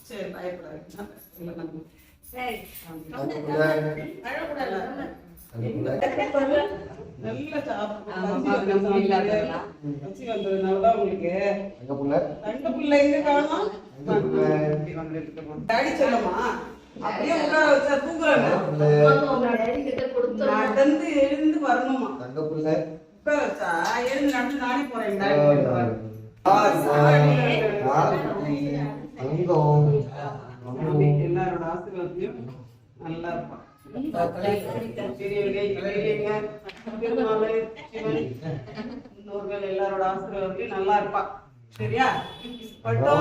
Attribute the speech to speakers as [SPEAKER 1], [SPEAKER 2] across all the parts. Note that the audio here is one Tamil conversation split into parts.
[SPEAKER 1] சரி பயப்படாது. நல்லா சாப்பிட்டு வந்ததுனாலதான் உங்களுக்கு தங்க பிள்ளை எங்க காணும் டாடி சொல்லமா அப்படியே உட்கார வச்சா தூங்குறாங்க. நடந்து எழுந்து வரணுமா உட்கார வச்சா எழுந்து நடந்து நானே போறேன். எல்லாரோட ஆசீர்வாதத்தையும் நல்லா இருப்பான். முன்னோர்கள் எல்லாரோட ஆசீர்வாதத்தையும் நல்லா இருப்பா. சரியா பட்டோ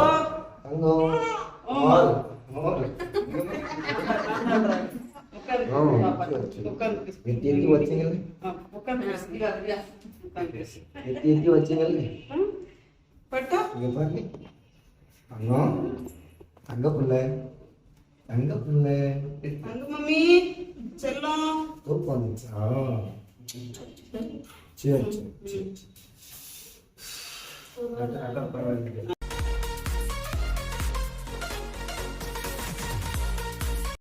[SPEAKER 2] தங்க புள்ள தங்க புள்ள
[SPEAKER 1] தங்க மம்மி செல்லம்
[SPEAKER 2] தூக்கம் வந்துச்சா? சரி சரி சரி.